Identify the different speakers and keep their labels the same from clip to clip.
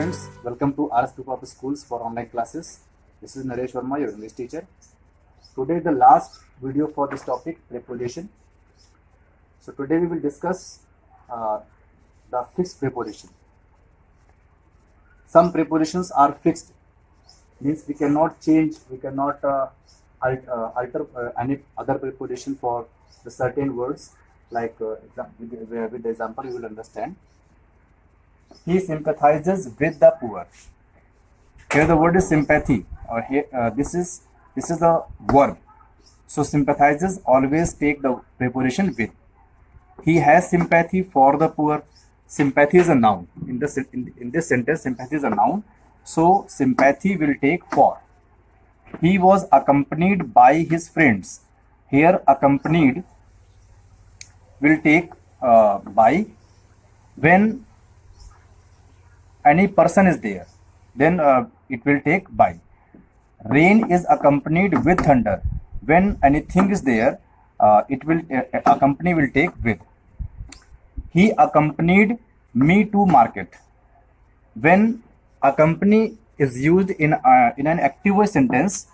Speaker 1: students, welcome to RS Group of Schools for online classes. This is Naresh Verma, your English teacher. Today the last video for this topic, preposition. So today we will discuss the fixed preposition. Some prepositions are fixed, means we cannot change, we cannot alter any other preposition for the certain words. Like with the example you will understand. He sympathizes with the poor. Here the word is sympathy, or here this is the verb. So sympathizes always take the preposition with. He has sympathy for the poor. Sympathy is a noun. In this sentence, sympathy is a noun. So sympathy will take for. He was accompanied by his friends. Here accompanied will take by. When any person is there, then it will take by. Rain is accompanied with thunder. When anything is there, it will accompany will take with. He accompanied me to market. When accompany is used in an active voice sentence,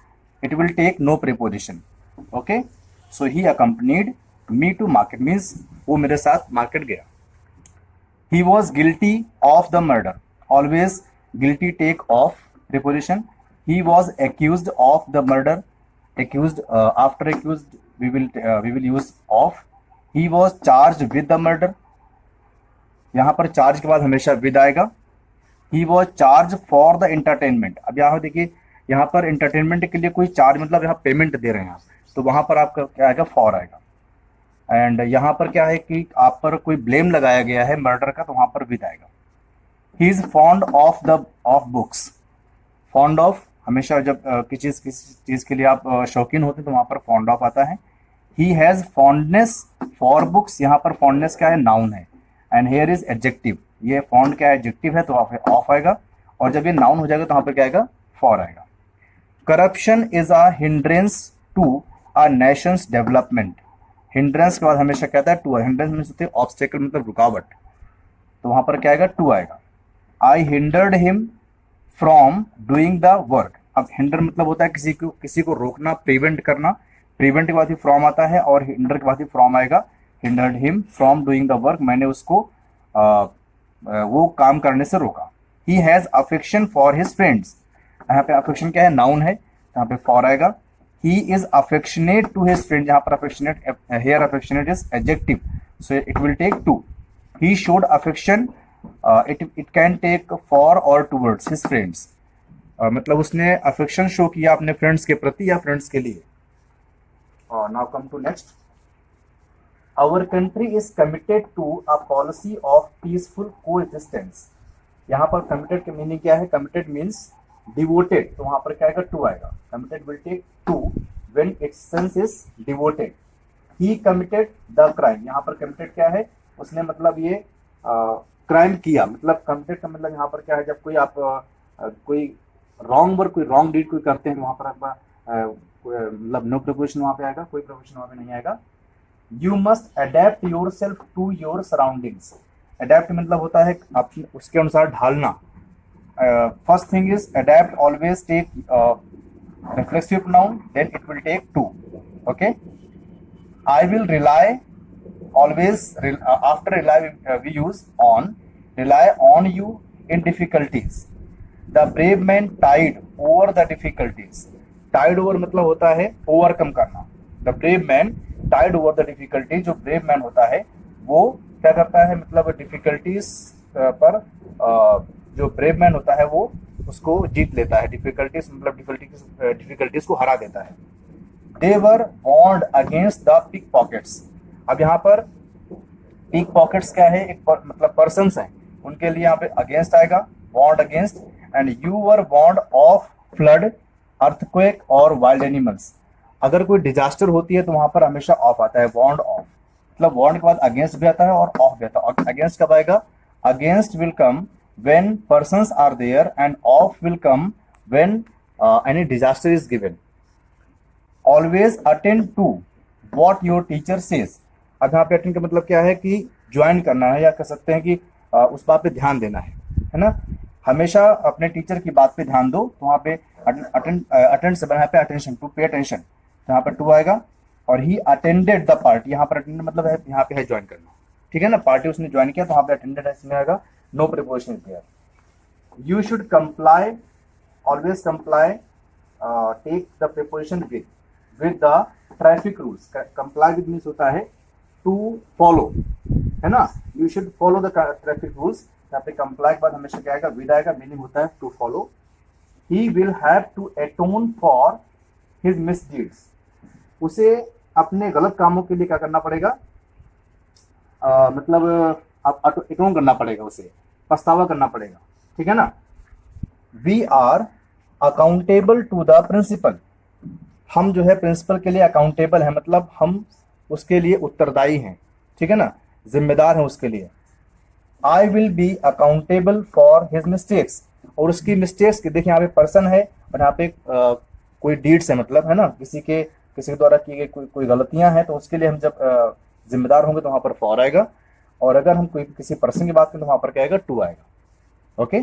Speaker 1: it will take no preposition. Okay, so he accompanied me to market means वो मेरे साथ market गया. He was guilty of the murder. Always guilty take of preposition. He was accused of the murder. Accused after accused we will use of. He was charged with the murder. यहाँ पर charge के बाद हमेशा with आएगा. He was charged for the entertainment. अब यहाँ देखिए, यहाँ पर entertainment के लिए कोई charge मतलब यहाँ payment दे रहे हैं आप, तो वहां पर आपका क्या आएगा, for आएगा. एंड यहाँ पर क्या है कि आप पर कोई ब्लेम लगाया गया है मर्डर का, तो वहां पर विद आएगा. He is fond of books. Fond of हमेशा जब किसी चीज के लिए आप शौकीन होते हैं तो वहां पर फॉन्ड ऑफ आता है. He has fondness for books. यहाँ पर फॉन्डनेस क्या है, नाउन है. And here is adjective. ये फॉन्ड क्या है, एडजेक्टिव है, तो ऑफ आएगा. और जब ये नाउन हो जाएगा तो यहाँ पर क्या आएगा, फॉर आएगा. Corruption is a hindrance to a nations development. Hindrance के बाद हमेशा कहता है टू. हिंड्रेंस मीन्स होते हैं ऑब्स्टेकल मतलब रुकावट, तो वहां पर क्या आएगा, टू आएगा. I hindered him from doing the work. अब हिंडर मतलब होता है किसी को रोकना, प्रिवेंट करना. प्रिवेंट के बाद ही फ्रॉम आता है और हिंडर के बाद ही फ्रॉम आएगा. Hindered him from doing the work, मैंने उसको वो काम करने से रोका. He has affection for his friends. यहाँ पे अफेक्शन क्या है, नाउन है, यहाँ पे फॉर आएगा. He is affectionate to his friend. यहाँ पर affectionate, here affectionate is adjective, so it will take to. He showed affection. It can take for or towards his friends. मतलब उसने affection show किया अपने friends के प्रति या friends के लिए. Now come to next. Our country is committed to a policy of peaceful coexistence. यहाँ पर committed के meaning क्या है, committed means devoted, तो वहां पर क्या आएगा, टू आएगा. committed will take to when its sense is devoted. He committed the crime. यहाँ पर committed क्या है, उसने मतलब ये क्राइम किया. मतलब committed का मतलब यहाँ पर क्या है, जब कोई आप कोई रॉन्ग वर्क, कोई रॉन्ग डीड कोई करते हैं, वहां पर आपका मतलब नो प्रिपोजिशन वहां पे आएगा, कोई प्रिपोजिशन वहां पे नहीं आएगा. You must adapt yourself to your surroundings. adapt मतलब होता है अपने उसके अनुसार ढालना. First thing is adapt always take reflexive noun, then it will take to. Okay, I will rely always after rely we use on. Rely on you in difficulties. The brave man tide over the difficulties. Tide over मतलब होता है overcome करना. The brave man tide over the difficulties. जो brave man होता है वो क्या करता है, मतलब difficulties पर जो ब्रेव मैन होता है वो उसको जीत लेता है. डिफिकल्टीज मतलब डिफिकल्टीज को हरा देता है. They were warned against the pickpockets. अब यहाँ पर पिक पॉकेट्स क्या है, एक मतलब पर्सन्स हैं, उनके लिए यहाँ पे अगेंस्ट आएगा, warned against. And you were warned of flood, earthquake और वाइल्ड एनिमल्स. अगर कोई डिजास्टर होती है तो वहां पर हमेशा ऑफ आता है, वॉर्न्ड ऑफ. मतलब वॉर्न्ड के बाद अगेंस्ट भी आता है और ऑफ भी आता है. और अगेंस्ट कब आएगा, against will come when persons are there and off will come when any disaster is given. Always attend to what your teacher says. अब यहाँ पे अटेंड का मतलब क्या है कि ज्वाइन करना है, या कह सकते हैं कि उस बात पे ध्यान देना है ना. हमेशा अपने टीचर की बात पे ध्यान दो। तो वहाँ पे अटेंड से बना यहाँ pay attention, to pay attention, तो यहाँ पर टू आएगा। और ही अटेंडेड द पार्टी, यहाँ पर अटेंड मतलब है यहाँ पे है ज्वाइन करना, ठीक है ना, पार्टी उसने ज्वाइन किया तो यहाँ पे अटेंडेड इसमें आएगा, no preposition is there. You should comply, always comply, take the preposition with the traffic rules. Comply with means होता है टू फॉलो, है ना, you should follow the traffic rules. यहाँ पे कंप्लाई के बाद हमेशा क्या आएगा, विद आएगा, मीनिंग होता है to follow. He will have to atone for his misdeeds, उसे अपने गलत कामों के लिए क्या करना पड़ेगा, मतलब अटोन करना पड़ेगा, उसे पछतावा करना पड़ेगा, ठीक है ना। We are accountable to the principle, हम जो है प्रिंसिपल के लिए अकाउंटेबल है, मतलब हम उसके लिए उत्तरदायी हैं, ठीक है ना, जिम्मेदार हैं उसके लिए। I will be accountable for his mistakes, और उसकी मिस्टेक्स की, देखिए यहाँ पे पर्सन है और यहाँ पे कोई डीड्स है, मतलब है ना, किसी के द्वारा की गई कोई गलतियां हैं, तो उसके लिए हम जब जिम्मेदार होंगे तो वहां पर फॉर आएगा। और अगर हम कोई किसी पर्सन की बात करें तो वहां पर क्या आएगा, टू आएगा। ओके।